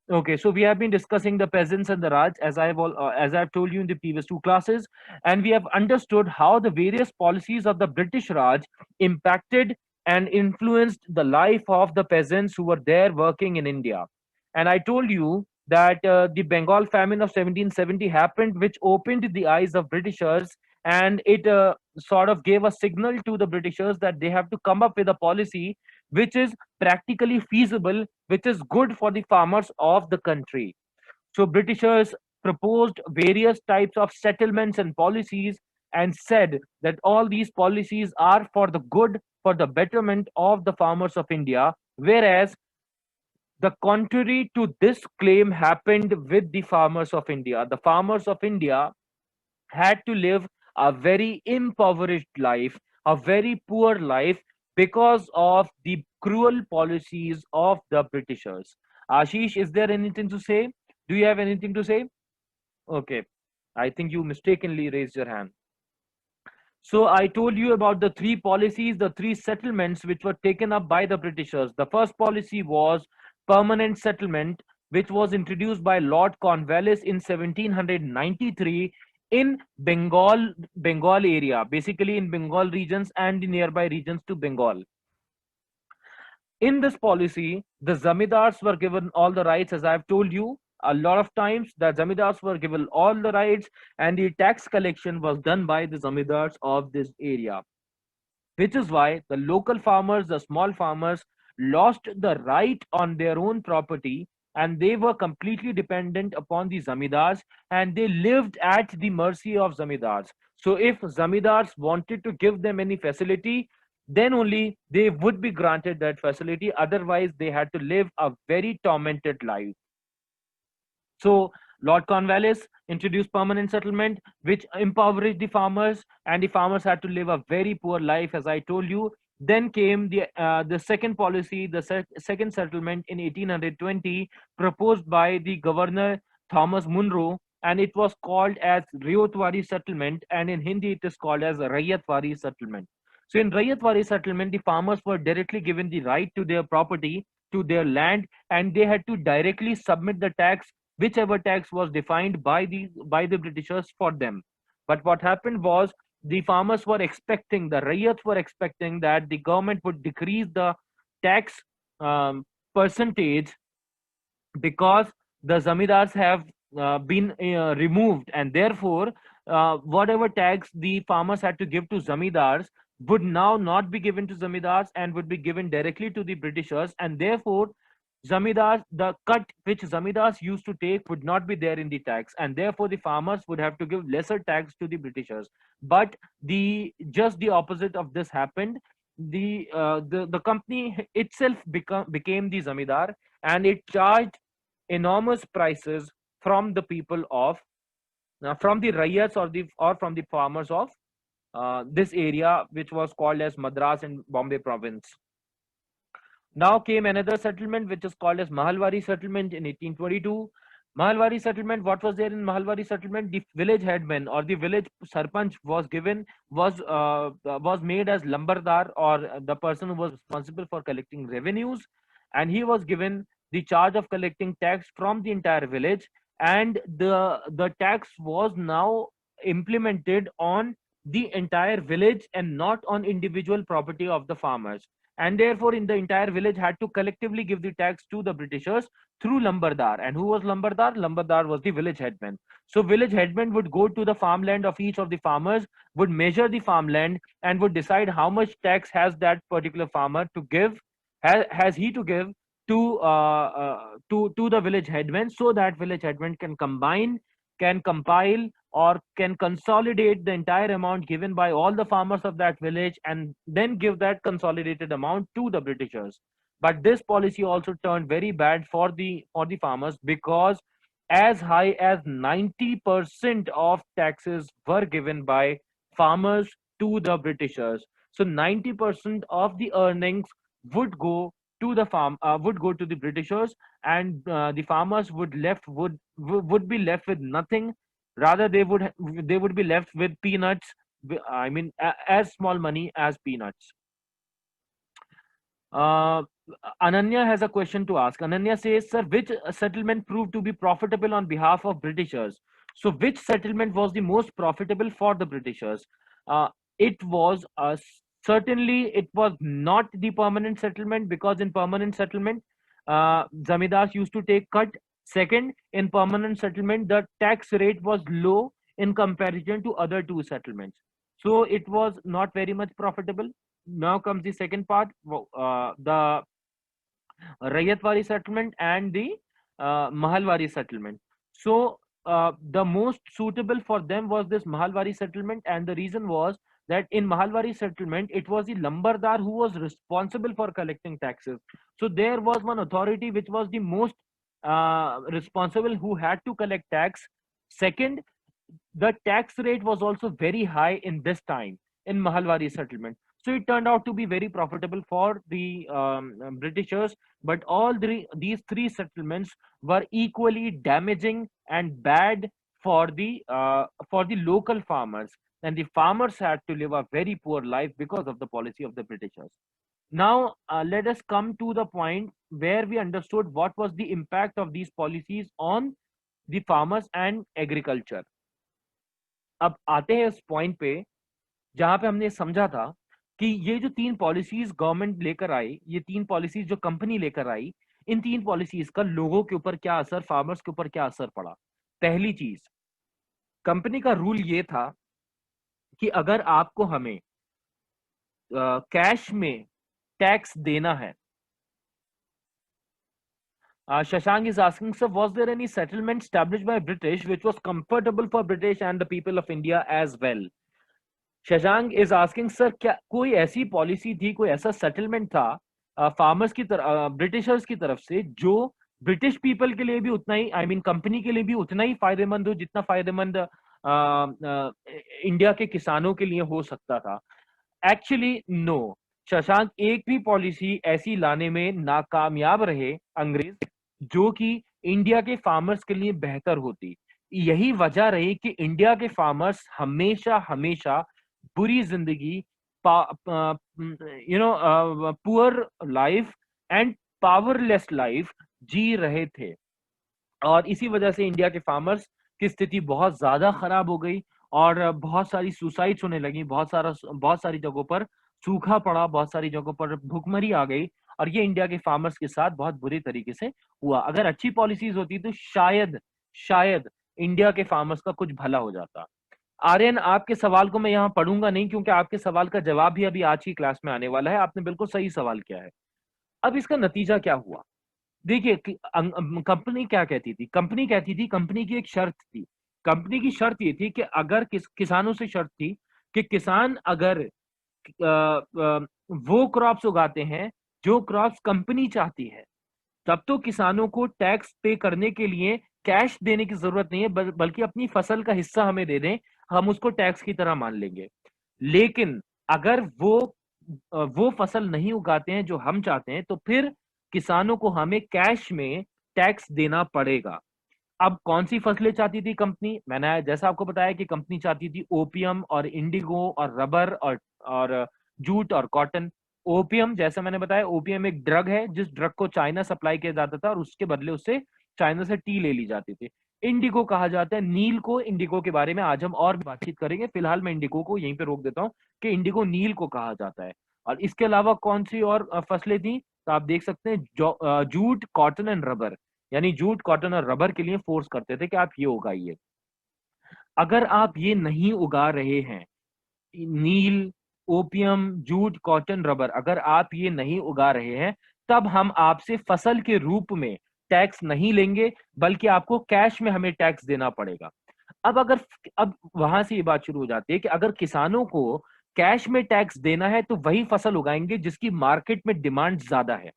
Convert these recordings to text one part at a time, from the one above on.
Okay, so we have been discussing the peasants and the Raj, as I've told you in the previous two classes, and we have understood how the various policies of the British Raj impacted and influenced the life of the peasants who were there working in India. And I told you that the Bengal famine of 1770 happened, which opened the eyes of Britishers, and it sort of gave a signal to the Britishers that they have to come up with a policy which is practically feasible, which is good for the farmers of the country. So Britishers proposed various types of settlements and policies and said that all these policies are for the good, for the betterment of the farmers of India, whereas the contrary to this claim happened with the farmers of India. The farmers of India had to live a very impoverished life, a very poor life, because of the cruel policies of the Britishers. Ashish, is there anything to say? Do you have anything to say? Okay. I think you mistakenly raised your hand. So I told you about the three policies, the three settlements which were taken up by the Britishers. The first policy was permanent settlement, which was introduced by Lord Cornwallis in 1793 in Bengal area, basically in Bengal regions and the nearby regions to Bengal. In this policy, the zamidars were given all the rights, as I've told you. A lot of times, the zamidars were given all the rights, and the tax collection was done by the zamidars of this area, which is why the local farmers, the small farmers, lost the right on their own property, and they were completely dependent upon the zamidars, and they lived at the mercy of zamidars. So if zamidars wanted to give them any facility, then only they would be granted that facility. Otherwise, they had to live a very tormented life. So Lord Cornwallis introduced permanent settlement, which impoverished the farmers, and the farmers had to live a very poor life, as I told you. Then came the second policy, the second settlement in 1820, proposed by the governor Thomas Munro, and it was called as Rayotwari settlement, and in Hindi it is called as Rayatwari settlement. So in Rayatwari settlement, the farmers were directly given the right to their property, to their land, and they had to directly submit the tax, whichever tax was defined by the Britishers for them. But what happened was the farmers were expecting, the riots were expecting that the government would decrease the tax um, percentage, because the zamidars have been removed, and therefore whatever tax the farmers had to give to zamidars would now not be given to zamidars and would be given directly to the Britishers, and therefore zamidars, the cut which zamidars used to take would not be there in the tax, and therefore the farmers would have to give lesser tax to the Britishers. But the just the opposite of this happened. The company itself became the zamidar, and it charged enormous prices from the people of from the riots, or from the farmers of this area, which was called as Madras and Bombay province. Now came another settlement which is called as Mahalwari settlement in 1822. Mahalwari settlement, what was there in Mahalwari settlement? The village headman or the village sarpanch was made as lambardar, or the person who was responsible for collecting revenues, and he was given the charge of collecting tax from the entire village, and the tax was now implemented on the entire village and not on individual property of the farmers, and therefore in the entire village had to collectively give the tax to the Britishers through lambardar. And who was lambardar was the village headman. So village headman would go to the farmland of each of the farmers, would measure the farmland, and would decide how much tax has that particular farmer to give, has he to give to the village headman, so that village headman can compile, or can consolidate the entire amount given by all the farmers of that village, and then give that consolidated amount to the Britishers. But this policy also turned very bad for the farmers, because as high as 90% of taxes were given by farmers to the Britishers. So 90% of the earnings would go to the would go to the Britishers, and the farmers would be left with nothing. Rather, they would be left with peanuts. I mean, as small money as peanuts. Ananya has a question to ask. Ananya says, sir, which settlement proved to be profitable on behalf of Britishers? So, which settlement was the most profitable for the Britishers? It was certainly it was not the permanent settlement, because in permanent settlement, zamindars used to take cut. Second, in permanent settlement, the tax rate was low in comparison to other two settlements. So, it was not very much profitable. Now comes the second part, the Rayatwari settlement and the Mahalwari settlement. So the most suitable for them was this Mahalwari settlement, and the reason was that in Mahalwari settlement it was the Lambardar who was responsible for collecting taxes. So there was one authority which was the most responsible, who had to collect tax. Second, the tax rate was also very high in this time in Mahalwari settlement. So it turned out to be very profitable for the Britishers. But these three settlements were equally damaging and bad for the local farmers, and the farmers had to live a very poor life because of the policy of the Britishers. Now, let us come to the point where we understood what was the impact of these policies on the farmers and agriculture. अब आते हैं उस point पे जहां पे हमने समझा था कि ये जो तीन पॉलिसीज गवर्नमेंट लेकर आई, ये तीन पॉलिसीज जो कंपनी लेकर आई, इन तीन पॉलिसीज का लोगों के ऊपर क्या असर, फार्मर्स के ऊपर क्या असर पड़ा। पहली चीज, कंपनी का रूल ये था कि अगर आपको हमें कैश में टैक्स देना है, Shashank is asking, sir, was there any settlement established by British which was comfortable for British and the people of India as well? Shashank is asking, sir क्या कोई ऐसी पॉलिसी थी, कोई ऐसा सेटलमेंट था फार्मर्स की तरफ, ब्रिटिशर्स की तरफ से, जो ब्रिटिश पीपल के लिए भी उतना ही, आई मीन कंपनी के लिए भी उतना ही फायदेमंद हो जितना फायदेमंद इंडिया के किसानों के लिए हो सकता था? एक्चुअली नो शशांक, एक भी पॉलिसी ऐसी लाने में नाकामयाब रहे अंग्रेज जो कि इंडिया के फार्मर्स के लिए बेहतर होती। यही वजह रही कि इंडिया के फार्मर्स हमेशा हमेशा बुरी जिंदगी, poor life and powerless life जी रहे थे, और इसी वजह से इंडिया के फार्मर्स की स्थिति बहुत ज्यादा खराब हो गई और बहुत सारी सुसाइड्स होने लगी, बहुत सारी जगहों पर सूखा पड़ा, बहुत सारी जगहों पर भूखमरी आ गई, और ये इंडिया के फार्मर्स के साथ बहुत बुरी तरीके से हुआ। अगर अच्छी पॉलिसीज होती तो शायद शायद इंडिया के फार्मर्स का कुछ भला हो जाता। आर्यन, आपके सवाल को मैं यहाँ पढ़ूंगा नहीं, क्योंकि आपके सवाल का जवाब भी अभी आज की क्लास में आने वाला है। आपने बिल्कुल सही सवाल किया है। अब इसका नतीजा क्या हुआ, देखिए कंपनी क्या कहती थी, कंपनी की एक शर्त थी। कंपनी की शर्त ये थी कि अगर किसानों से शर्त थी कि किसान अगर वो क्रॉप्स उगाते हैं जो क्रॉप्स कंपनी चाहती है, तब तो किसानों को टैक्स पे करने के लिए कैश देने की जरूरत नहीं है, बल्कि अपनी फसल का हिस्सा हमें दे दें, हम उसको टैक्स की तरह मान लेंगे। लेकिन अगर वो फसल नहीं उगाते हैं जो हम चाहते हैं, तो फिर किसानों को हमें कैश में टैक्स देना पड़ेगा। अब कौन सी फसलें चाहती थी कंपनी? मैंने जैसा आपको बताया कि कंपनी चाहती थी ओपियम और इंडिगो और रबर और जूट और कॉटन। ओपियम, जैसा मैंने बताया, ओपियम एक ड्रग है जिस ड्रग को चाइना सप्लाई किया जाता था और उसके बदले उससे चाइना से टी ले ली जाती थी। इंडिगो कहा जाता है नील को। इंडिगो के बारे में आज हम और भी बातचीत करेंगे, फिलहाल मैं इंडिगो को यहीं पे रोक देता हूँ कि इंडिगो नील को कहा जाता है। और इसके अलावा कौन सी और फसलें थी, तो आप देख सकते हैं जूट, कॉटन एंड रबर, यानी जूट, कॉटन और रबर के लिए फोर्स करते थे कि आप ये उगाइए। अगर आप ये नहीं उगा रहे हैं, नील, ओपियम, जूट, कॉटन, रबर, अगर आप ये नहीं उगा रहे हैं, तब हम आपसे फसल के रूप में टैक्स नहीं लेंगे, बल्कि आपको कैश में हमें टैक्स देना पड़ेगा। अब वहां से ये बात शुरू हो जाती है कि अगर किसानों को कैश में टैक्स देना है तो वही फसल उगाएंगे जिसकी मार्केट में डिमांड ज्यादा है।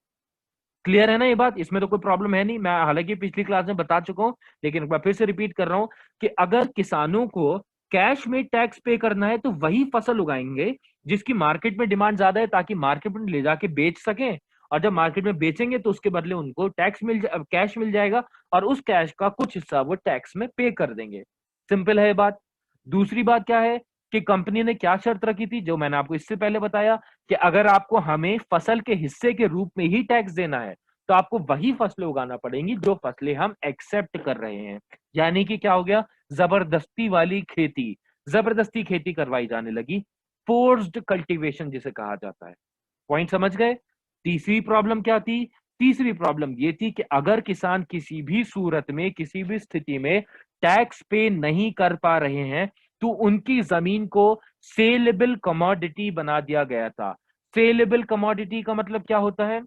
क्लियर है ना ये बात? इसमें तो कोई प्रॉब्लम है नहीं। मैं हालांकि पिछली क्लास में बता चुका हूं, लेकिन एक बार फिर से रिपीट कर रहा हूं कि अगर किसानों को कैश में टैक्स पे करना है तो वही फसल उगाएंगे जिसकी मार्केट में डिमांड ज्यादा है, ताकि मार्केट में ले जाके बेच सकें, और जब मार्केट में बेचेंगे तो उसके बदले उनको कैश मिल जाएगा, और उस कैश का कुछ हिस्सा वो टैक्स में पे कर देंगे। सिंपल है ये बात। दूसरी बात क्या है कि कंपनी ने क्या शर्त रखी थी, जो मैंने आपको इससे पहले बताया, कि अगर आपको हमें फसल के हिस्से के रूप में ही टैक्स देना है तो आपको वही फसलें उगाना पड़ेंगी जो फसलें हम एक्सेप्ट कर रहे हैं। यानी कि क्या हो गया, जबरदस्ती वाली खेती, जबरदस्ती खेती करवाई जाने लगी, फोर्स्ड कल्टीवेशन जिसे कहा जाता है। पॉइंट समझ गए? तीसरी प्रॉब्लम क्या थी? तीसरी प्रॉब्लम ये थी कि अगर किसान किसी भी सूरत में, किसी भी स्थिति में टैक्स पे नहीं कर पा रहे हैं तो उनकी जमीन को सेलेबल कमोडिटी बना दिया गया था। सेलेबल कमोडिटी का मतलब क्या होता है?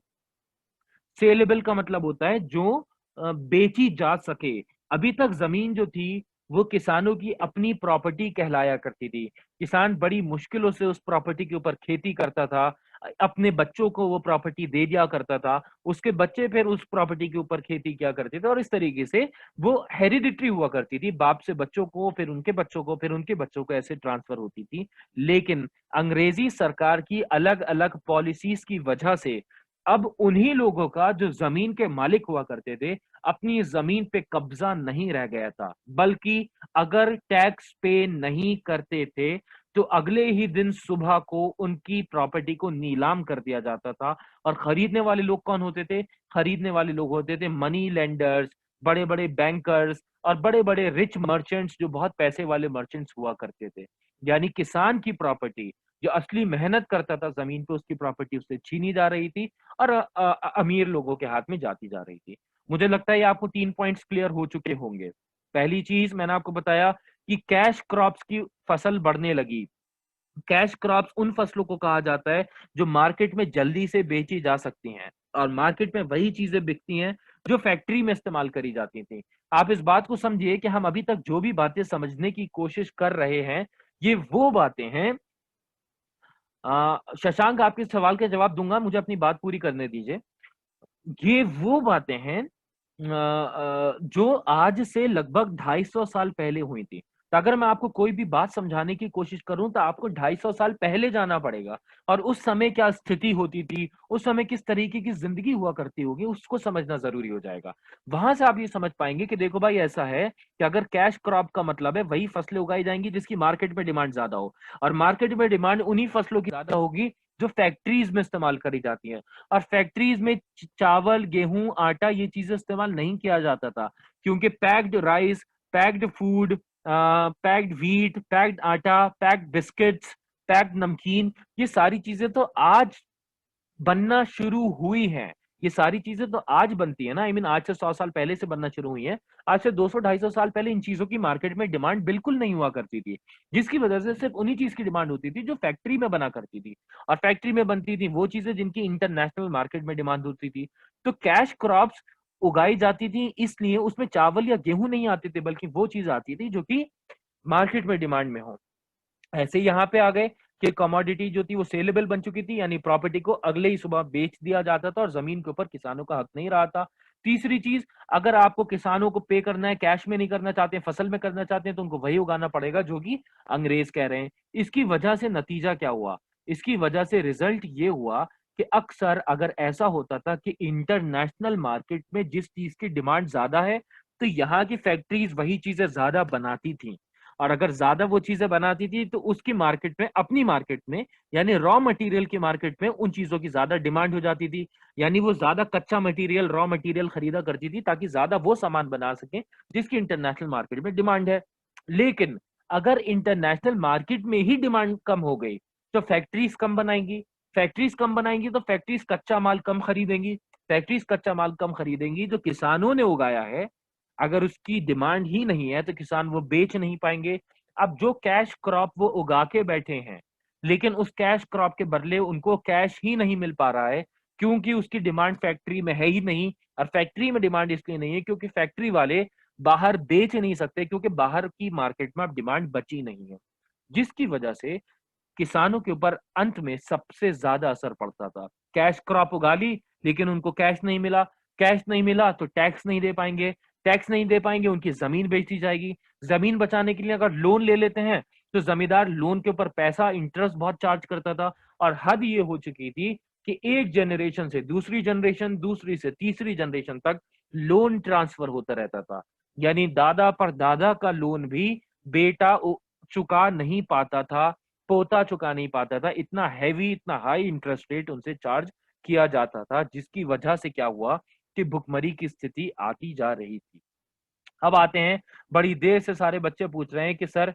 सेलेबल का मतलब होता है जो बेची जा सके। अभी तक जमीन जो थी वो किसानों की अपनी प्रॉपर्टी कहलाया करती थी। किसान बड़ी मुश्किलों से उस प्रॉपर्टी के ऊपर खेती करता था, अपने बच्चों को वो प्रॉपर्टी दे दिया करता था, उसके बच्चे फिर उस प्रॉपर्टी के ऊपर खेती किया करते थे, और इस तरीके से वो हेरिडिटरी हुआ करती थी, बाप से बच्चों को, फिर उनके बच्चों को, फिर उनके बच्चों को, ऐसे ट्रांसफर होती थी। लेकिन अंग्रेजी सरकार की अलग अलग पॉलिसीज की वजह से अब उन्हीं लोगों का जो जमीन के मालिक हुआ करते थे, अपनी जमीन पे कब्जा नहीं रह गया था, बल्कि अगर टैक्स पे नहीं करते थे तो अगले ही दिन सुबह को उनकी प्रॉपर्टी को नीलाम कर दिया जाता था। और खरीदने वाले लोग कौन होते थे? खरीदने वाले लोग होते थे मनी लेंडर्स, बड़े बड़े बैंकर्स और बड़े बड़े रिच मर्चेंट्स, जो बहुत पैसे वाले मर्चेंट्स हुआ करते थे। यानी किसान की प्रॉपर्टी, जो असली मेहनत करता था जमीन पे, उसकी प्रॉपर्टी उससे छीनी जा रही थी और अमीर लोगों के हाथ में जाती जा रही थी। मुझे लगता है ये आपको 3 पॉइंट्स क्लियर हो चुके होंगे। पहली चीज मैंने आपको बताया कि कैश क्रॉप्स की फसल बढ़ने लगी। कैश क्रॉप्स उन फसलों को कहा जाता है जो मार्केट में जल्दी से बेची जा सकती हैं, और मार्केट में वही चीजें बिकती हैं जो फैक्ट्री में इस्तेमाल करी जाती थी। आप इस बात को समझिए कि हम अभी तक जो भी बातें समझने की कोशिश कर रहे हैं, ये वो बातें हैं। शशांक, आपके सवाल का जवाब दूंगा, मुझे अपनी बात पूरी करने दीजिए। ये वो बातें हैं जो आज से लगभग 250 साल पहले हुई थी। तो अगर मैं आपको कोई भी बात समझाने की कोशिश करूं तो आपको 250 साल पहले जाना पड़ेगा, और उस समय क्या स्थिति होती थी, उस समय किस तरीके की जिंदगी हुआ करती होगी, उसको समझना जरूरी हो जाएगा। वहां से आप ये समझ पाएंगे कि देखो भाई, ऐसा है कि अगर कैश क्रॉप का मतलब है वही फसलें उगाई जाएंगी जिसकी मार्केट में डिमांड ज्यादा हो, और मार्केट में डिमांड उन्हीं फसलों की ज्यादा होगी जो फैक्ट्रीज में इस्तेमाल करी जाती है। और फैक्ट्रीज में चावल, गेहूं, आटा, ये चीजें इस्तेमाल नहीं किया जाता था, क्योंकि packed rice, packed food, packed wheat, packed आटा, पैक्ड बिस्किट्स, पैक्ड नमकीन, ये सारी चीजें तो आज बनना शुरू हुई हैं। ये सारी चीजें तो आज बनती है ना, आई मीन आज से 100 साल पहले से बनना शुरू हुई है। आज से 200-250 साल पहले इन चीजों की मार्केट में डिमांड बिल्कुल नहीं हुआ करती थी, जिसकी वजह से सिर्फ उन्हीं चीज की डिमांड होती थी जो फैक्ट्री में बना करती थी, और फैक्ट्री में बनती थी वो चीजें जिनकी इंटरनेशनल मार्केट में डिमांड होती थी। तो कैश क्रॉप्स उगाई जाती थी, इसलिए उसमें चावल या गेहूं नहीं आते थे, बल्कि वो चीज आती थी जो कि मार्केट में डिमांड में हो। ऐसे ही यहाँ पे आ गए कि कमोडिटी जो थी वो सेलेबल बन चुकी थी, यानी प्रॉपर्टी को अगले ही सुबह बेच दिया जाता था और जमीन के ऊपर किसानों का हक नहीं रहा था। तीसरी चीज, अगर आपको किसानों को पे करना है, कैश में नहीं करना चाहते हैं, फसल में करना चाहते हैं, तो उनको वही उगाना पड़ेगा जो कि अंग्रेज कह रहे हैं। इसकी वजह से नतीजा क्या हुआ? इसकी वजह से रिजल्ट ये हुआ कि अक्सर अगर ऐसा होता था कि इंटरनेशनल मार्केट में जिस चीज की डिमांड ज्यादा है, तो यहाँ की फैक्ट्रीज वही चीजें ज्यादा बनाती थी, और अगर ज्यादा वो चीजें बनाती थी तो उसकी मार्केट में, अपनी मार्केट में, यानी रॉ मटेरियल की मार्केट में उन चीजों की ज्यादा डिमांड हो जाती थी। यानी वो ज्यादा कच्चा मटेरियल, रॉ मटेरियल खरीदा करती थी ताकि ज्यादा वो सामान बना सके जिसकी इंटरनेशनल मार्केट में डिमांड है। लेकिन अगर इंटरनेशनल मार्केट में ही डिमांड कम हो गई तो फैक्ट्रीज कम बनाएंगी, फैक्ट्रीज कम बनाएंगी तो फैक्ट्रीज कच्चा माल कम खरीदेंगी, फैक्ट्रीज कच्चा माल कम खरीदेंगी, जो किसानों ने उगाया है अगर उसकी डिमांड ही नहीं है तो किसान वो बेच नहीं पाएंगे। अब जो कैश क्रॉप वो उगा के बैठे हैं, लेकिन उस कैश क्रॉप के बदले उनको कैश ही नहीं मिल पा रहा है, क्योंकि उसकी डिमांड फैक्ट्री में है ही नहीं। और फैक्ट्री में डिमांड इसलिए नहीं है क्योंकि फैक्ट्री वाले बाहर बेच नहीं सकते, क्योंकि बाहर की मार्केट में अब डिमांड बची नहीं है, जिसकी वजह से किसानों के ऊपर अंत में सबसे ज्यादा असर पड़ता था। कैश क्रॉप उगा ली लेकिन उनको कैश नहीं मिला, कैश नहीं मिला तो टैक्स नहीं दे पाएंगे, टैक्स नहीं दे पाएंगे, उनकी जमीन बेची जाएगी। जमीन बचाने के लिए अगर लोन ले लेते हैं तो जमींदार लोन के ऊपर पैसा, इंटरेस्ट बहुत चार्ज करता था, और हद ये हो चुकी थी कि एक जनरेशन से दूसरी जनरेशन, दूसरी से तीसरी जनरेशन तक लोन ट्रांसफर होता रहता था। यानी दादा पर दादा का लोन भी बेटा चुका नहीं पाता था, पोता चुका नहीं पाता था। इतना हैवी, इतना हाई इंटरेस्ट रेट उनसे चार्ज किया जाता था, जिसकी वजह से क्या हुआ कि भुखमरी की स्थिति आती जा रही थी। अब आते हैं, बड़ी देर से सारे बच्चे पूछ रहे हैं कि सर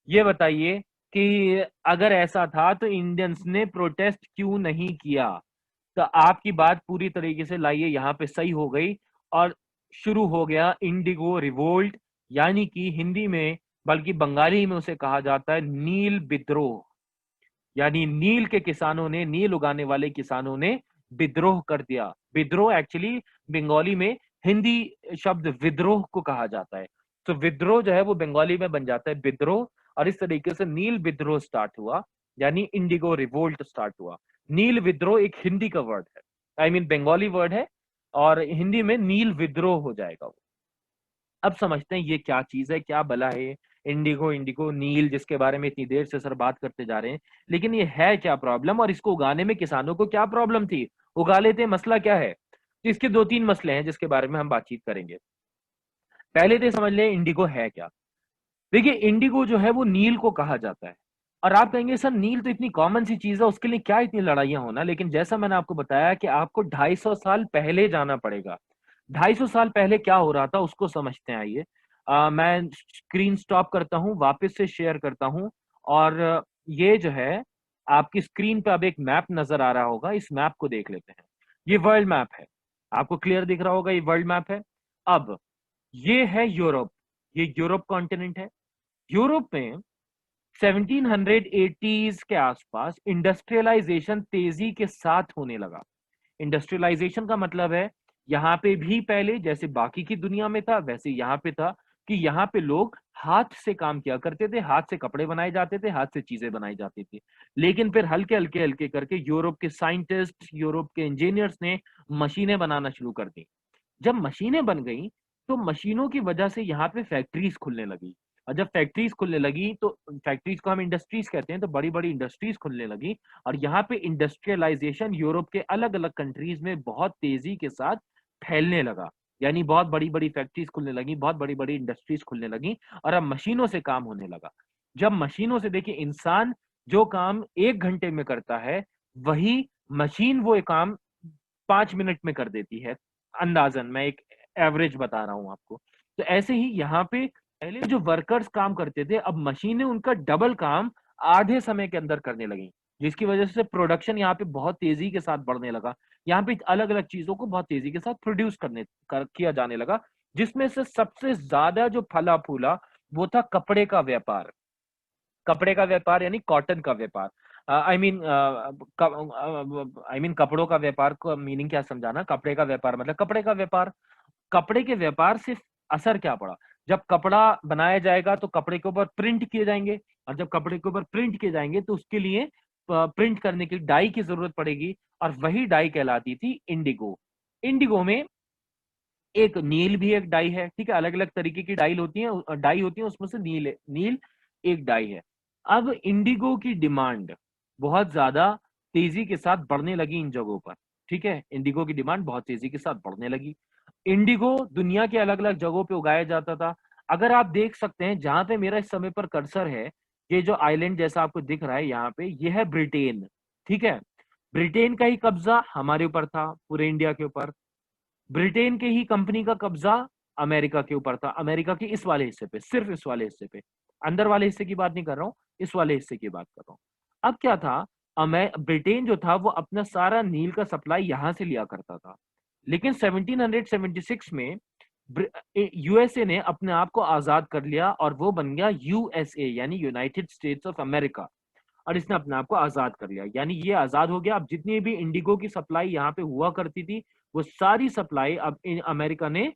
ये बताइए कि अगर ऐसा था तो इंडियंस ने प्रोटेस्ट क्यों नहीं किया। तो आपकी बात पूरी तरीके से लाइए यहाँ पे सही हो गई, और शुरू हो गया इंडिगो रिवोल्ट, यानी कि हिंदी में, बल्कि बंगाली में उसे कहा जाता है नील विद्रोह। यानी नील के किसानों ने, नील उगाने वाले किसानों ने विद्रोह कर दिया। विद्रोह एक्चुअली बंगाली में, हिंदी शब्द विद्रोह को कहा जाता है। तो विद्रोह जो है वो बंगाली में बन जाता है विद्रोह, और इस तरीके से नील विद्रोह स्टार्ट हुआ, यानी इंडिगो रिवोल्ट स्टार्ट हुआ। नील विद्रोह एक हिंदी का वर्ड है, आई मीन बंगाली वर्ड है, और हिंदी में नील विद्रोह हो जाएगा वो। अब समझते हैं ये क्या चीज है, क्या बला है ये इंडिगो, इंडिगो नील, जिसके बारे में इतनी देर से सर बात करते जा रहे हैं। लेकिन ये है क्या प्रॉब्लम, और इसको उगाने में किसानों को क्या प्रॉब्लम थी, उगा लेते, मसला क्या है। तो इसके दो तीन मसले हैं जिसके बारे में हम बातचीत करेंगे। पहले तो समझ लें इंडिगो है क्या। देखिए इंडिगो जो है वो नील को कहा जाता है। और आप कहेंगे सर नील तो इतनी कॉमन सी चीज है, उसके लिए क्या इतनी लड़ाइयां होना। लेकिन जैसा मैंने आपको बताया कि आपको 250 साल पहले जाना पड़ेगा। 250 साल पहले क्या हो रहा था उसको समझते हैं, आइए। मैं स्क्रीन स्टॉप करता हूं, वापस से शेयर करता हूं, और ये जो है आपकी स्क्रीन पे अब एक मैप नजर आ रहा होगा, इस मैप को देख लेते हैं। ये वर्ल्ड मैप है, आपको क्लियर दिख रहा होगा, ये वर्ल्ड मैप है। अब ये है यूरोप, ये यूरोप कॉन्टिनेंट है। यूरोप में 1780s के आसपास इंडस्ट्रियलाइजेशन तेजी के साथ होने लगा। इंडस्ट्रियलाइजेशन का मतलब है यहाँ पे भी पहले जैसे बाकी की दुनिया में था वैसे यहाँ पे था, कि यहाँ पे लोग हाथ से काम किया करते थे, हाथ से कपड़े बनाए जाते थे, हाथ से चीजें बनाई जाती थी। लेकिन फिर हल्के हल्के हल्के करके यूरोप के साइंटिस्ट, यूरोप के इंजीनियर्स ने मशीनें बनाना शुरू कर दी। जब मशीनें बन गई तो मशीनों की वजह से यहाँ पे फैक्ट्रीज खुलने लगी। और जब फैक्ट्रीज खुलने लगी तो फैक्ट्रीज को हम इंडस्ट्रीज कहते हैं, तो बड़ी बड़ी इंडस्ट्रीज खुलने लगी। और यहाँ पे इंडस्ट्रियलाइजेशन यूरोप के अलग अलग कंट्रीज में बहुत तेजी के साथ फैलने लगा। यानी बहुत बड़ी बड़ी फैक्ट्रीज खुलने लगी, बहुत बड़ी बड़ी इंडस्ट्रीज खुलने लगी, और अब मशीनों से काम होने लगा। जब मशीनों से, देखिए इंसान जो काम 1 घंटे में करता है, वही मशीन वो काम 5 मिनट में कर देती है। अंदाजन मैं एक एवरेज बता रहा हूं आपको। तो ऐसे ही यहाँ पे पहले जो वर्कर्स काम करते थे, अब मशीनें उनका डबल काम आधे समय के अंदर करने लगी, जिसकी वजह से प्रोडक्शन यहाँ पे बहुत तेजी के साथ बढ़ने लगा। यहाँ पे अलग अलग चीजों को बहुत तेजी के साथ प्रोड्यूस किया जाने लगा। जिसमें से सबसे ज्यादा जो फला फूला वो था कपड़े का व्यापार। कपड़े का व्यापार यानी कॉटन का व्यापार। आई मीन कपड़ों का व्यापार को मीनिंग क्या समझाना, कपड़े का व्यापार मतलब कपड़े का व्यापार। कपड़े के व्यापार से असर क्या पड़ा, जब कपड़ा बनाया जाएगा तो कपड़े के ऊपर प्रिंट किए जाएंगे, और जब कपड़े के ऊपर प्रिंट किए जाएंगे तो उसके लिए प्रिंट करने के लिए डाई की जरूरत पड़ेगी, और वही डाई कहलाती थी इंडिगो। इंडिगो में एक नील भी एक डाई है, ठीक है, अलग अलग तरीके की डाई होती है, उसमें से नील एक डाई है। अब इंडिगो की डिमांड बहुत ज्यादा तेजी के साथ बढ़ने लगी इन जगहों पर। ठीक है, इंडिगो की डिमांड बहुत तेजी के साथ बढ़ने लगी। इंडिगो दुनिया के अलग अलग जगहों पे उगाया जाता था। अगर आप देख सकते हैं जहां पे मेरा इस समय पर कर्सर है, ये जो आइलैंड जैसा आपको दिख रहा है यहाँ पे, ये है ब्रिटेन। ठीक है, ब्रिटेन का ही कब्जा हमारे ऊपर था, पूरे इंडिया के ऊपर। ब्रिटेन के ही कंपनी का कब्जा अमेरिका के ऊपर था, अमेरिका के इस वाले हिस्से पे, सिर्फ इस वाले हिस्से पे, अंदर वाले हिस्से की बात नहीं कर रहा हूँ, इस वाले हिस्से की बात कर रहा हूँ। अब क्या था, ब्रिटेन जो था वो अपना सारा नील का सप्लाई यहां से लिया करता था। लेकिन 1776 में यूएसए ने अपने आप को आजाद कर लिया, और वो बन गया यूएसए, यानी यूनाइटेड स्टेट्स ऑफ अमेरिका। और इसने अपने आप को आजाद कर लिया, यानी ये आजाद हो गया। अब जितनी भी इंडिगो की सप्लाई यहाँ पे हुआ करती थी, वो सारी सप्लाई अब अमेरिका ने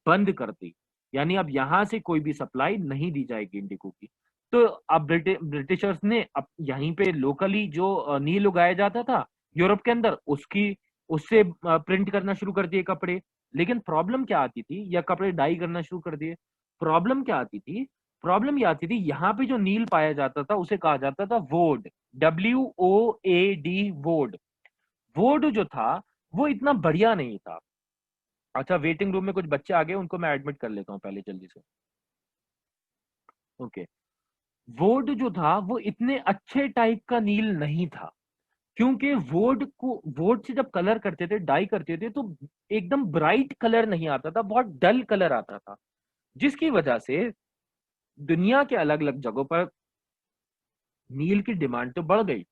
बंद कर दी। यानी अब यहां से कोई भी सप्लाई नहीं दी जाएगी इंडिगो की। तो अब ब्रिटिशर्स ने अब यहीं पे लोकली जो नील उगाया जाता था यूरोप के अंदर, उसकी उससे प्रिंट करना शुरू कर दिए कपड़े। लेकिन प्रॉब्लम क्या आती थी, या कपड़े डाई करना शुरू कर दिए। प्रॉब्लम क्या आती थी, प्रॉब्लम ये आती थी, यहाँ पे जो नील पाया जाता था उसे कहा जाता था वोड, WOAD, वोड। वोड जो था वो इतना बढ़िया नहीं था। अच्छा, वेटिंग रूम में कुछ बच्चे आ गए, उनको मैं एडमिट कर लेता हूँ पहले जल्दी से। ओके। वोड जो था वो इतने अच्छे टाइप का नील नहीं था, क्योंकि वोड से जब कलर करते थे, डाई करते थे, तो एकदम ब्राइट कलर नहीं आता था, बहुत डल कलर आता था, जिसकी वजह से दुनिया के अलग अलग जगहों पर नील की डिमांड तो बढ़ गई,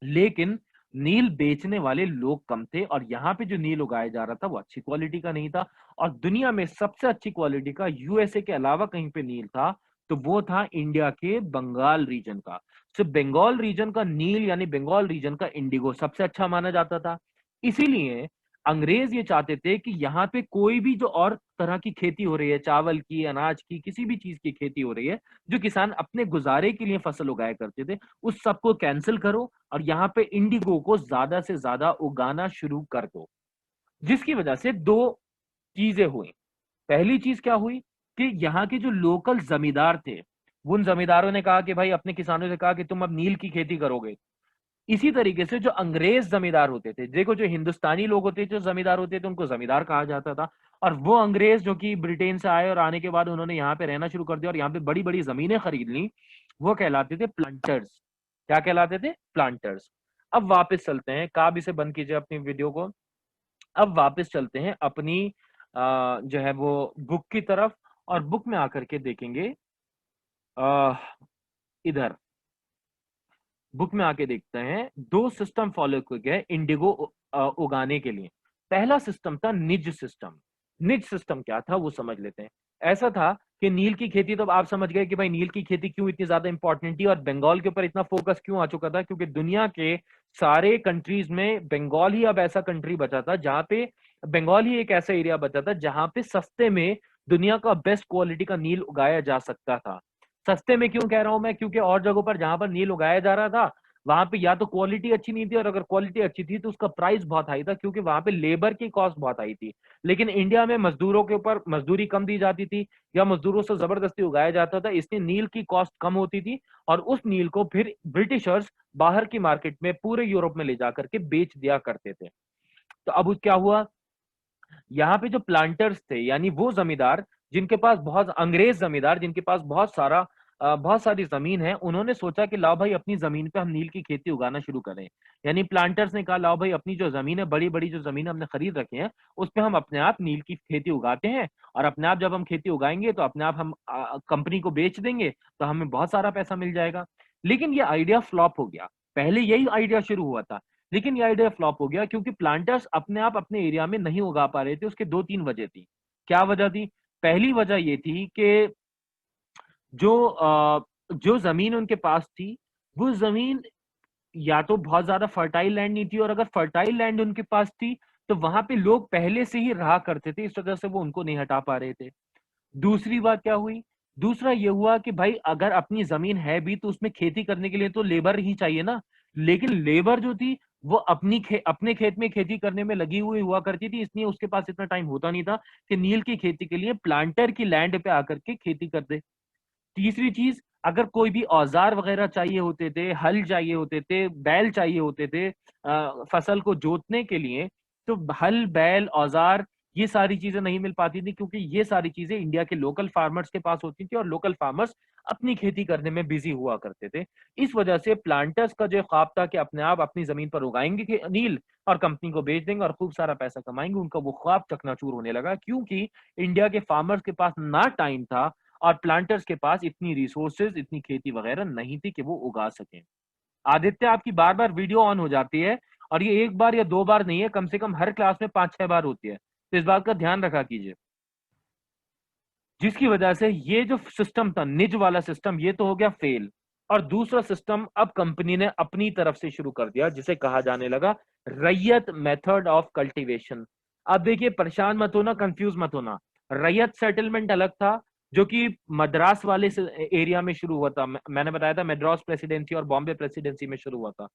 लेकिन नील बेचने वाले लोग कम थे, और यहाँ पे जो नील उगाया जा रहा था वो अच्छी क्वालिटी का नहीं था। और दुनिया में सबसे अच्छी क्वालिटी का यूएसए के अलावा कहीं पे नील था, तो वो था इंडिया के बंगाल रीजन का। सिर्फ बंगाल रीजन का नील, यानी बंगाल रीजन का इंडिगो सबसे अच्छा माना जाता था। इसीलिए अंग्रेज ये चाहते थे कि यहाँ पे कोई भी जो और तरह की खेती हो रही है, चावल की, अनाज की, किसी भी चीज की खेती हो रही है, जो किसान अपने गुजारे के लिए फसल उगाया करते थे, उस सबको कैंसिल करो और यहाँ पे इंडिगो को ज्यादा से ज्यादा उगाना शुरू कर दो। जिसकी वजह से दो चीजें हुई। पहली चीज क्या हुई कि यहाँ के जो लोकल जमींदार थे, उन जमींदारों ने कहा कि भाई, अपने किसानों से कहा कि तुम अब नील की खेती करोगे। इसी तरीके से जो अंग्रेज जमींदार होते थे, देखो, जो हिंदुस्तानी लोग होते थे जो जमींदार होते थे उनको जमींदार कहा जाता था, और वो अंग्रेज जो कि ब्रिटेन से आए और आने के बाद उन्होंने यहाँ पे रहना शुरू कर दिया और यहाँ पे बड़ी बड़ी जमीनें खरीद ली, वो कहलाते थे प्लांटर्स। क्या कहलाते थे? प्लांटर्स। अब वापस चलते हैं, काब इसे बंद कीजिए अपनी वीडियो को। अब वापस चलते हैं अपनी जो है वो बुक की तरफ, और बुक में आकर के देखेंगे आ, इधर बुक में आके देखते हैं, दो सिस्टम फॉलो किए गए इंडिगो उगाने के लिए। पहला सिस्टम था निज सिस्टम। निज सिस्टम क्या था वो समझ लेते हैं। ऐसा था कि नील की खेती, तो अब आप समझ गए कि भाई नील की खेती क्यों इतनी ज्यादा इंपॉर्टेंट थी और बंगाल के ऊपर इतना फोकस क्यों आ चुका था, क्योंकि दुनिया के सारे कंट्रीज में बंगाल ही अब ऐसा कंट्री बचा था जहां पे, बंगाल ही एक ऐसा एरिया बचा था जहां पे सस्ते में दुनिया का बेस्ट क्वालिटी का नील उगाया जा सकता था। सस्ते में क्यों कह रहा हूं मैं? क्योंकि और जगहों पर जहां पर नील उगाया जा रहा था, वहां पे या तो क्वालिटी अच्छी नहीं थी, और अगर क्वालिटी अच्छी थी तो उसका प्राइस बहुत हाई था, क्योंकि वहां पे लेबर की कॉस्ट बहुत हाई थी। लेकिन इंडिया में मजदूरों के ऊपर मजदूरी कम दी जाती थी, या मजदूरों से जबरदस्ती उगाया जाता था, इसलिए नील की कॉस्ट कम होती थी, और उस नील को फिर ब्रिटिशर्स बाहर की मार्केट में, पूरे यूरोप में ले जाकर के बेच दिया करते थे। तो अब क्या हुआ, यहाँ पे जो प्लांटर्स थे, यानी वो जमींदार जिनके पास बहुत, अंग्रेज जमींदार जिनके पास बहुत सारी जमीन है, उन्होंने सोचा कि लाओ भाई, अपनी जमीन पे हम नील की खेती उगाना शुरू करें। यानी प्लांटर्स ने कहा, लाओ भाई, अपनी जो जमीन है, बड़ी बड़ी जो जमीन हमने खरीद रखी है, उस पे हम अपने आप नील की खेती उगाते हैं, और अपने आप जब हम खेती उगाएंगे तो अपने आप हम कंपनी को बेच देंगे, तो हमें बहुत सारा पैसा मिल जाएगा। लेकिन ये आइडिया फ्लॉप हो गया। पहले यही आइडिया शुरू हुआ था, लेकिन ये आइडिया फ्लॉप हो गया, क्योंकि प्लांटर्स अपने आप अपने एरिया में नहीं उगा पा रहे थे। उसके दो तीन वजह थी। क्या वजह थी? पहली वजह ये थी कि जो जमीन उनके पास थी, वो जमीन या तो बहुत ज्यादा फर्टाइल लैंड नहीं थी, और अगर फर्टाइल लैंड उनके पास थी तो वहां पे लोग पहले से ही रहा करते थे, इस वजह से वो उनको नहीं हटा पा रहे थे। दूसरी बात क्या हुई? दूसरा ये हुआ कि भाई, अगर अपनी जमीन है भी तो उसमें खेती करने के लिए तो लेबर ही चाहिए ना। लेकिन लेबर जो थी वो अपने खेत में खेती करने में लगी हुई हुआ करती थी, इसलिए उसके पास इतना टाइम होता नहीं था कि नील की खेती के लिए प्लांटर की लैंड पे आकर के खेती कर दे। तीसरी चीज, अगर कोई भी औजार वगैरह चाहिए होते थे, हल चाहिए होते थे, बैल चाहिए होते थे फसल को जोतने के लिए, तो हल, बैल, औजार, ये सारी चीजें नहीं मिल पाती थी, क्योंकि ये सारी चीजें इंडिया के लोकल फार्मर्स के पास होती थी, और लोकल फार्मर्स अपनी खेती करने में बिजी हुआ करते थे। इस वजह से प्लांटर्स का जो ख्वाब था कि अपने आप अपनी जमीन पर उगाएंगे नील और कंपनी को बेच देंगे और खूब सारा पैसा कमाएंगे, उनका वो ख्वाब चकनाचूर होने लगा, क्योंकि इंडिया के फार्मर्स के पास ना टाइम था, और प्लांटर्स के पास इतनी रिसोर्सेज, इतनी खेती वगैरह नहीं थी कि वो उगा सकें। आदित्य, आपकी बार बार वीडियो ऑन हो जाती है, और ये एक बार या दो बार नहीं है, कम से कम हर क्लास में 5-6 बार होती है, तो इस बात का ध्यान रखा कीजिए। जिसकी वजह से ये जो सिस्टम था, निज वाला सिस्टम, ये तो हो गया फेल। और दूसरा सिस्टम अब कंपनी ने अपनी तरफ से शुरू कर दिया, जिसे कहा जाने लगा रैयत मेथड ऑफ कल्टीवेशन। अब देखिए, परेशान मत होना, कंफ्यूज मत होना। रैयत सेटलमेंट अलग था, जो कि मद्रास वाले एरिया में शुरू हुआ था। मैंने बताया था मद्रास प्रेसिडेंसी और बॉम्बे प्रेसिडेंसी में शुरू हुआ था।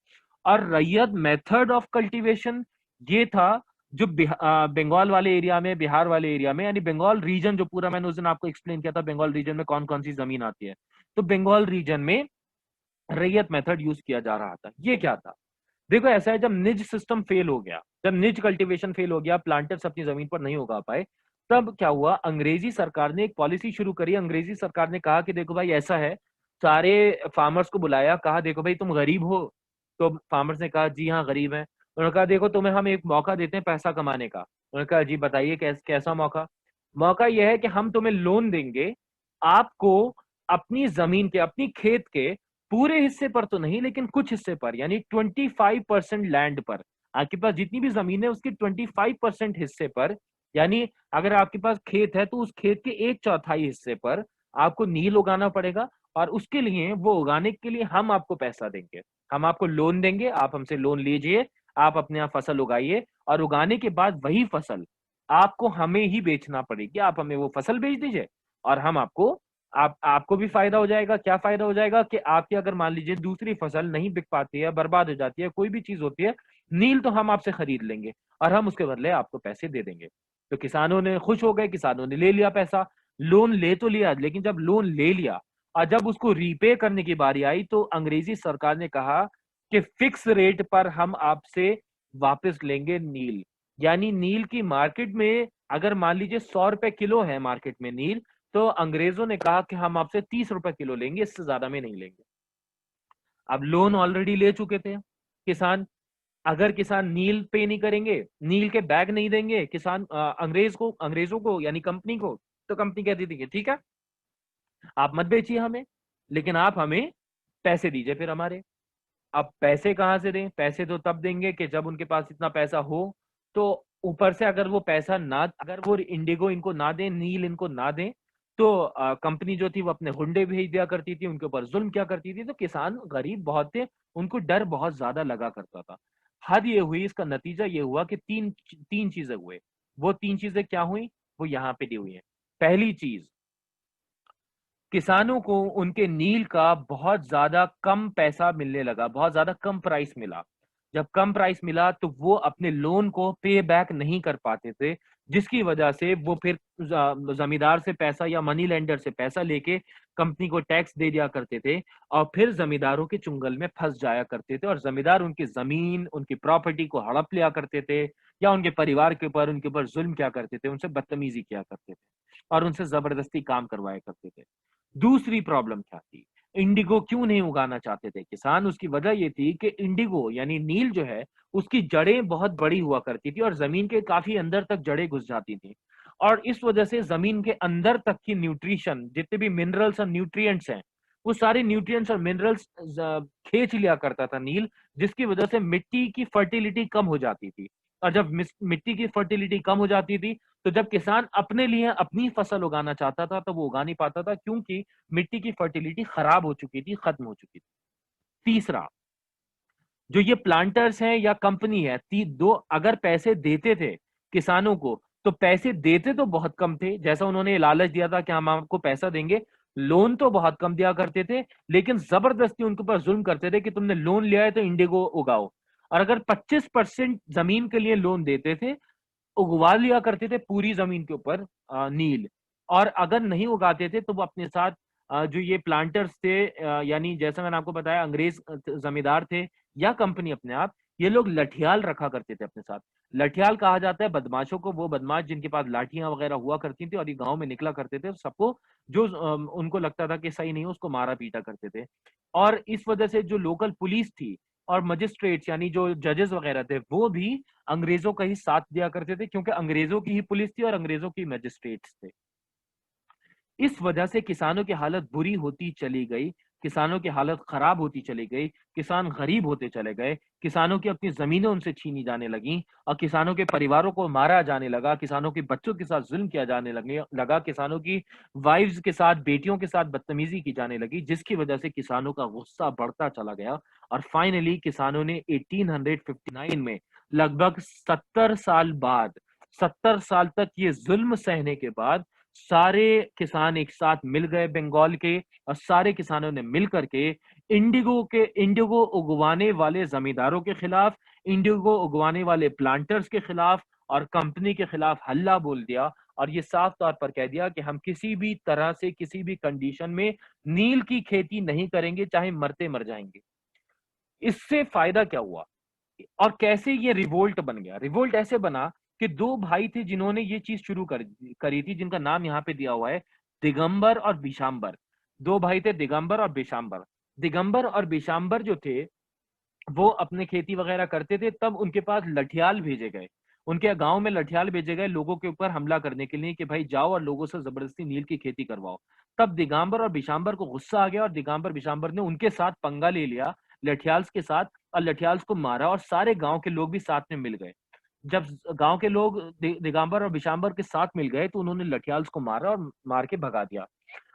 और रैयत मेथड ऑफ कल्टीवेशन ये था जो बंगाल वाले एरिया में, बिहार वाले एरिया में, यानी बंगाल रीजन जो पूरा, मैंने उस दिन आपको एक्सप्लेन किया था बंगाल रीजन में कौन कौन सी जमीन आती है, तो बंगाल रीजन में रैयत मेथड यूज किया जा रहा था। ये क्या था? देखो, ऐसा है, जब निज सिस्टम फेल हो गया, जब निज कल्टीवेशन फेल हो गया, प्लांटर्स अपनी जमीन पर नहीं उगा पाए, तब क्या हुआ, अंग्रेजी सरकार ने एक पॉलिसी शुरू करी। अंग्रेजी सरकार ने कहा कि देखो भाई, ऐसा है, सारे फार्मर्स को बुलाया, कहा देखो भाई तुम गरीब हो। तो फार्मर्स ने कहा जी हाँ गरीब हैं। उन्होंने कहा देखो तुम्हें हम एक मौका देते हैं पैसा कमाने का। उन्होंने कहा जी बताइए कैसा मौका। मौका यह है कि हम तुम्हें लोन देंगे, आपको अपनी जमीन के, अपनी खेत के पूरे हिस्से पर तो नहीं लेकिन कुछ हिस्से पर, यानी 25% लैंड पर, आपके पास जितनी भी जमीन है उसकी 25% हिस्से पर, यानी अगर आपके पास खेत है तो उस खेत के एक चौथाई हिस्से पर आपको नील उगाना पड़ेगा। और उसके लिए, वो उगाने के लिए हम आपको पैसा देंगे, हम आपको लोन देंगे, आप हमसे लोन लीजिए, आप अपने यहाँ फसल उगाइए, और उगाने के बाद वही फसल आपको हमें ही बेचना पड़ेगी। आप हमें वो फसल बेच दीजिए और हम आपको, आपको भी फायदा हो जाएगा। क्या फायदा हो जाएगा कि आपकी अगर मान लीजिए दूसरी फसल नहीं बिक पाती है, बर्बाद हो जाती है, कोई भी चीज होती है, नील तो हम आपसे खरीद लेंगे और हम उसके बदले आपको पैसे दे देंगे। तो किसानों ने खुश हो गए, किसानों ने ले लिया पैसा। लोन ले तो लिया, लेकिन जब लोन ले लिया और जब उसको रीपे करने की बारी आई तो अंग्रेजी सरकार ने कहा कि फिक्स रेट पर हम आपसे वापस लेंगे नील। यानी नील की मार्केट में अगर मान लीजिए 100 रुपए किलो है मार्केट में नील, तो अंग्रेजों ने कहा कि हम आपसे 30 रुपए किलो लेंगे, इससे ज्यादा में नहीं लेंगे। अब लोन ऑलरेडी ले चुके थे किसान, अगर किसान नील पे नहीं करेंगे, नील के बैग नहीं देंगे किसान अंग्रेजों को यानी कंपनी को, तो कंपनी कहती थी कि ठीक है आप मत बेचिए हमें, लेकिन आप हमें पैसे दीजिए फिर हमारे। अब पैसे कहाँ से दें? पैसे तो तब देंगे कि जब उनके पास इतना पैसा हो। तो ऊपर से अगर वो पैसा ना, अगर वो इंडिगो इनको ना दें, नील इनको ना दें, तो कंपनी जो थी वो अपने गुंडे भेज दिया करती थी, उनके ऊपर जुल्म क्या करती थी। तो किसान गरीब बहुत थे, उनको डर बहुत ज्यादा लगा करता था। हद ये हुई, इसका नतीजा ये हुआ कि तीन तीन चीजें हुए। वो तीन चीजें क्या हुई, वो यहाँ पे दी हुई है। पहली चीज, किसानों को उनके नील का बहुत ज्यादा कम पैसा मिलने लगा, बहुत ज्यादा कम प्राइस मिला। जब कम प्राइस मिला तो वो अपने लोन को पे बैक नहीं कर पाते थे, जिसकी वजह से वो फिर जमींदार से पैसा या मनी लेंडर से पैसा लेके कंपनी को टैक्स दे दिया करते थे, और फिर जमींदारों के चुंगल में फंस जाया करते थे, और जमींदार उनकी जमीन, उनकी प्रॉपर्टी को हड़प लिया करते थे, या उनके परिवार के ऊपर, उनके ऊपर जुल्म किया करते थे, उनसे बदतमीजी किया करते थे और उनसे जबरदस्ती काम करवाया करते थे। दूसरी प्रॉब्लम क्या थी, इंडिगो क्यों नहीं उगाना चाहते थे किसान? उसकी वजह ये थी कि इंडिगो यानी नील जो है, उसकी जड़ें बहुत बड़ी हुआ करती थी और जमीन के काफी अंदर तक जड़ें घुस जाती थी, और इस वजह से जमीन के अंदर तक की न्यूट्रिशन, जितने भी मिनरल्स और न्यूट्रिएंट्स हैं, वो सारे न्यूट्रिएंट्स और मिनरल्स खींच लिया करता था नील, जिसकी वजह से मिट्टी की फर्टिलिटी कम हो जाती थी। और जब मिट्टी की फर्टिलिटी कम हो जाती थी, तो जब किसान अपने लिए अपनी फसल उगाना चाहता था तो वो उगा नहीं पाता था, क्योंकि मिट्टी की फर्टिलिटी खराब हो चुकी थी, खत्म हो चुकी थी। तीसरा, जो ये प्लांटर्स हैं या कंपनी है, दो अगर पैसे देते थे किसानों को, तो पैसे देते तो बहुत कम थे, जैसा उन्होंने लालच दिया था कि हम आपको पैसा देंगे। लोन तो बहुत कम दिया करते थे, लेकिन जबरदस्ती उनके ऊपर जुल्म करते थे कि तुमने लोन लिया है तो इंडिगो उगाओ। और अगर 25% जमीन के लिए लोन देते थे, उगवा लिया करते थे पूरी जमीन के ऊपर नील। और अगर नहीं उगाते थे तो वो अपने साथ जो ये प्लांटर्स थे, यानी जैसा मैंने आपको बताया अंग्रेज जमींदार थे या कंपनी अपने आप, ये लोग लठियाल रखा करते थे अपने साथ। लठियाल कहा जाता है बदमाशों को, वो बदमाश जिनके पास लाठियां वगैरह हुआ करती थी और ये गांव में निकला करते थे, सबको जो उनको लगता था कि सही नहीं है उसको मारा पीटा करते थे। और इस वजह से जो लोकल पुलिस थी और मजिस्ट्रेट्स यानी जो जजेस वगैरह थे, वो भी अंग्रेजों का ही साथ दिया करते थे, क्योंकि अंग्रेजों की ही पुलिस थी और अंग्रेजों की मजिस्ट्रेट्स थे। इस वजह से किसानों की हालत बुरी होती चली गई, किसानों की हालत खराब होती चली गई, किसान गरीब होते चले गए, किसानों की अपनी जमीनें उनसे छीनी जाने लगी, और किसानों के परिवारों को मारा जाने लगा, किसानों के बच्चों के साथ जुल्म किया जाने लगा, किसानों की वाइफ्स के साथ, बेटियों के साथ बदतमीजी की जाने लगी, जिसकी वजह से किसानों का गुस्सा बढ़ता चला गया। और फाइनली किसानों ने 1859 में, लगभग 70 साल बाद, 70 साल तक ये जुल्म सहने के बाद, सारे किसान एक साथ मिल गए बंगाल के, और सारे किसानों ने मिल करके इंडिगो उगवाने वाले जमींदारों के खिलाफ, इंडिगो उगवाने वाले प्लांटर्स के खिलाफ और कंपनी के खिलाफ हल्ला बोल दिया, और ये साफ तौर पर कह दिया कि हम किसी भी तरह से, किसी भी कंडीशन में नील की खेती नहीं करेंगे, चाहे मरते मर जाएंगे। इससे फायदा क्या हुआ और कैसे ये रिवोल्ट बन गया? रिवोल्ट ऐसे बना कि दो भाई थे जिन्होंने ये चीज शुरू करी थी, जिनका नाम यहाँ पे दिया हुआ है, दिगंबर और विशांबर। दो भाई थे, दिगंबर और बिशांबर। दिगंबर और बिशांबर जो थे वो अपने खेती वगैरह करते थे, तब उनके पास लठियाल भेजे गए, उनके गांव में लठियाल भेजे गए लोगों के ऊपर हमला करने के लिए कि भाई जाओ और लोगों से जबरदस्ती नील की खेती करवाओ। तब दिगंबर और बिशांबर को गुस्सा आ गया और दिगंबर बिशांबर ने उनके साथ पंगा ले लिया लठियाल्स के साथ, और लठियाल्स को मारा और सारे गांव के लोग भी साथ में मिल गए। जब गांव के लोग दिगंबर और बिशांबर के साथ मिल गए तो उन्होंने लठियाल्स को मारा और मार के भगा दिया।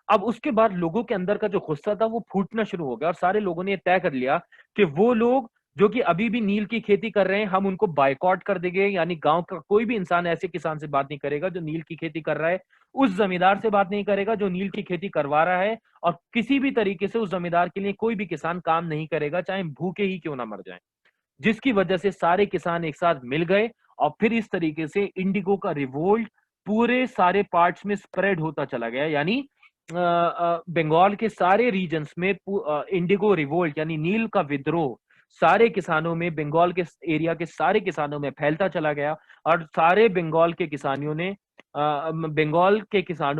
अब उसके बाद लोगों के अंदर का जो गुस्सा था वो फूटना शुरू हो गया और सारे लोगों ने ये तय कर लिया कि वो लोग जो कि अभी भी नील की खेती कर रहे हैं हम उनको बायकॉट कर देंगे, यानी गांव का कोई भी इंसान ऐसे किसान से बात नहीं करेगा जो नील की खेती कर रहा है, उस जमींदार से बात नहीं करेगा जो नील की खेती करवा रहा है, और किसी भी तरीके से उस जमींदार के लिए कोई भी किसान काम नहीं करेगा चाहे भूखे ही क्यों ना मर जाए। जिसकी वजह से सारे किसान एक साथ मिल गए और फिर इस तरीके से इंडिगो का रिवोल्ट पूरे सारे पार्ट्स में स्प्रेड होता चला गया, यानी बंगाल के सारे रीजन्स में इंडिगो रिवोल्ट यानी नील का विद्रोह सारे किसानों में, बंगाल के एरिया के सारे किसानों में फैलता चला गया। और सारे बंगाल के किसानों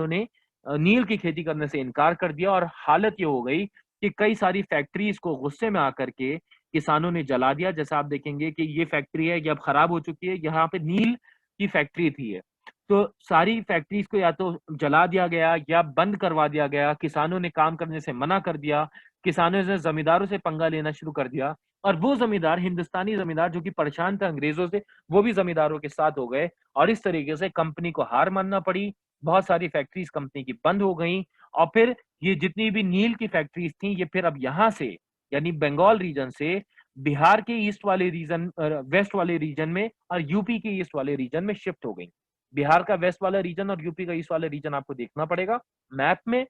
ने नील की खेती करने से इनकार कर दिया और हालत ये हो गई कि कई सारी फैक्ट्रीज को गुस्से में आकर के किसानों ने जला दिया। जैसा आप देखेंगे कि ये फैक्ट्री है, ये अब खराब हो चुकी है, यहाँ पे नील की फैक्ट्री थी ये, तो सारी फैक्ट्रीज को या तो जला दिया गया या बंद करवा दिया गया, किसानों ने काम करने से मना कर दिया, किसानों ने जमींदारों से पंगा लेना शुरू कर दिया, और वो जमींदार हिंदुस्तानी जमींदार जो कि परेशान थे अंग्रेजों से, वो भी जमींदारों के साथ हो गए और इस तरीके से कंपनी को हार मानना पड़ी। बहुत सारी फैक्ट्रीज कंपनी की बंद हो गई और फिर ये जितनी भी नील की फैक्ट्रीज थी ये फिर अब यहाँ से यानी बंगाल रीजन से बिहार के ईस्ट वाले रीजन, वेस्ट वाले रीजन में और यूपी के ईस्ट वाले रीजन में शिफ्ट हो गई। बिहार का वेस्ट वाला रीजन और यूपी का ईस्ट वाला रीजन आपको देखना पड़ेगा मैप में,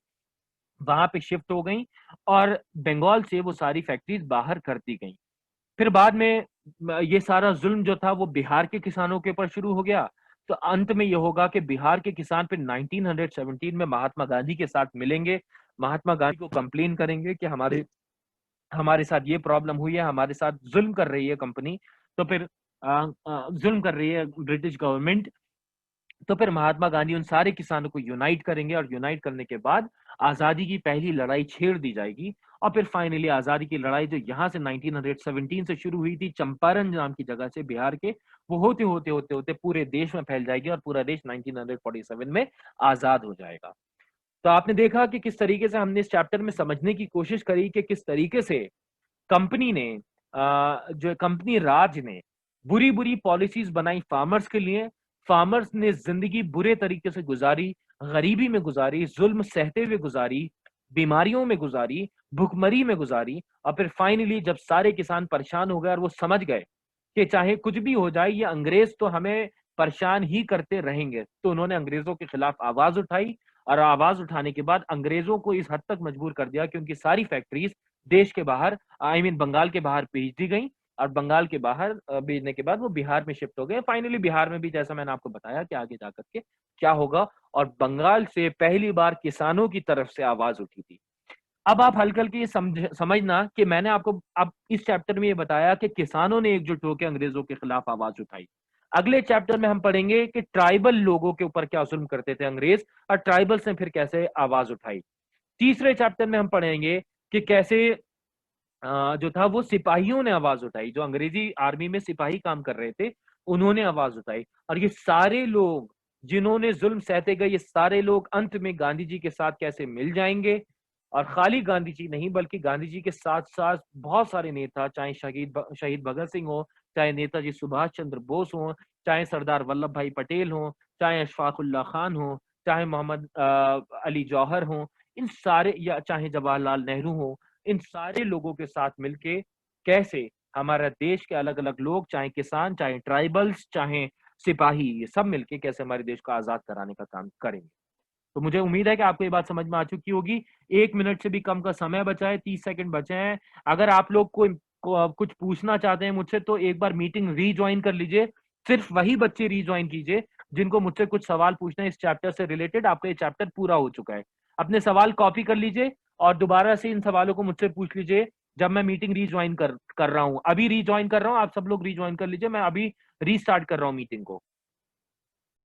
वहां पे शिफ्ट हो गई और बंगाल से वो सारी फैक्ट्रीज बाहर कर दी गई। फिर बाद में ये सारा जुल्म जो था वो बिहार के किसानों के ऊपर शुरू हो गया। तो अंत में ये होगा कि बिहार के किसान फिर 1917 में महात्मा गांधी के साथ मिलेंगे, महात्मा गांधी को कंप्लेन करेंगे कि हमारे हमारे साथ ये प्रॉब्लम हुई है, हमारे साथ जुल्म कर रही है कंपनी, तो फिर जुल्म कर रही है ब्रिटिश गवर्नमेंट। तो फिर महात्मा गांधी उन सारे किसानों को यूनाइट करेंगे और यूनाइट करने के बाद आजादी की पहली लड़ाई छेड़ दी जाएगी। और फिर फाइनली आजादी की लड़ाई जो यहाँ से 1917 से शुरू हुई थी चंपारण नाम की जगह से बिहार के, वो होते होते होते होते पूरे देश में फैल जाएगी और पूरा देश 1947 में आजाद हो जाएगा। तो आपने देखा कि किस तरीके से हमने इस चैप्टर में समझने की कोशिश करी कि किस तरीके से कंपनी ने जो कंपनी राज ने बुरी बुरी पॉलिसीज बनाई फार्मर्स के लिए, फार्मर्स ने जिंदगी बुरे तरीके से गुजारी, गरीबी में गुजारी, जुल्म सहते हुए गुजारी, बीमारियों में गुजारी, भुखमरी में गुजारी, और फिर फाइनली जब सारे किसान परेशान हो गए और वो समझ गए कि चाहे कुछ भी हो जाए ये अंग्रेज तो हमें परेशान ही करते रहेंगे, तो उन्होंने अंग्रेजों के खिलाफ आवाज उठाई और आवाज उठाने के बाद अंग्रेजों को इस हद तक मजबूर कर दिया कि उनकी सारी फैक्ट्रीज देश के बाहर, बंगाल के बाहर भेज दी गई और बंगाल के बाहर भेजने के बाद वो बिहार में शिफ्ट हो गए। फाइनली बिहार में भी जैसा मैंने आपको बताया कि आगे जाकर के क्या होगा, और बंगाल से पहली बार किसानों की तरफ से आवाज उठी थी। अब आप हल्का हल्की ये समझना कि मैंने आपको अब इस चैप्टर में ये बताया कि किसानों ने एकजुट होकर अंग्रेजों के खिलाफ आवाज उठाई। अगले चैप्टर में हम पढ़ेंगे कि ट्राइबल लोगों के ऊपर क्या जुल्म करते थे अंग्रेज और ट्राइबल्स ने फिर कैसे आवाज उठाई। तीसरे चैप्टर में हम पढ़ेंगे कि कैसे जो था वो सिपाहियों ने आवाज उठाई, जो अंग्रेजी आर्मी में सिपाही काम कर रहे थे उन्होंने आवाज उठाई, और ये सारे लोग जिन्होंने जुल्म सहते गए ये सारे लोग अंत में गांधी जी के साथ कैसे मिल जाएंगे। और खाली गांधी जी नहीं बल्कि गांधी जी के साथ साथ बहुत सारे नेता, चाहे शहीद भगत सिंह हो, चाहे नेताजी सुभाष चंद्र बोस हो, चाहे सरदार वल्लभ भाई पटेल हो, चाहे अशफाक उल्लाह खान हो, चाहे मोहम्मद अली जौहर हो, इन सारे, या चाहे जवाहरलाल नेहरू हो, इन सारे लोगों के साथ मिलके कैसे हमारा देश के अलग अलग लोग, चाहे किसान, चाहे ट्राइबल्स, चाहे सिपाही, ये सब मिलके कैसे हमारे देश को आजाद कराने का काम करेंगे। तो मुझे उम्मीद है कि आपको ये बात समझ में आ चुकी होगी। 1 मिनट से भी कम का समय बचा है, 30 सेकंड बचे हैं। अगर आप लोग कुछ पूछना चाहते हैं मुझसे तो एक बार मीटिंग रीज्वाइन कर लीजिए। सिर्फ वही बच्चे रीज्वाइन कीजिए जिनको मुझसे कुछ सवाल पूछना है इस चैप्टर से रिलेटेड। आपका ये चैप्टर पूरा हो चुका है। अपने सवाल कॉपी कर लीजिए और दोबारा से इन सवालों को मुझसे पूछ लीजिए जब मैं मीटिंग रीज्वाइन कर रहा हूँ। अभी रीज्वाइन कर रहा हूँ, आप सब लोग रीज्वाइन कर लीजिए, मैं अभी रीस्टार्ट कर रहा हूँ मीटिंग को।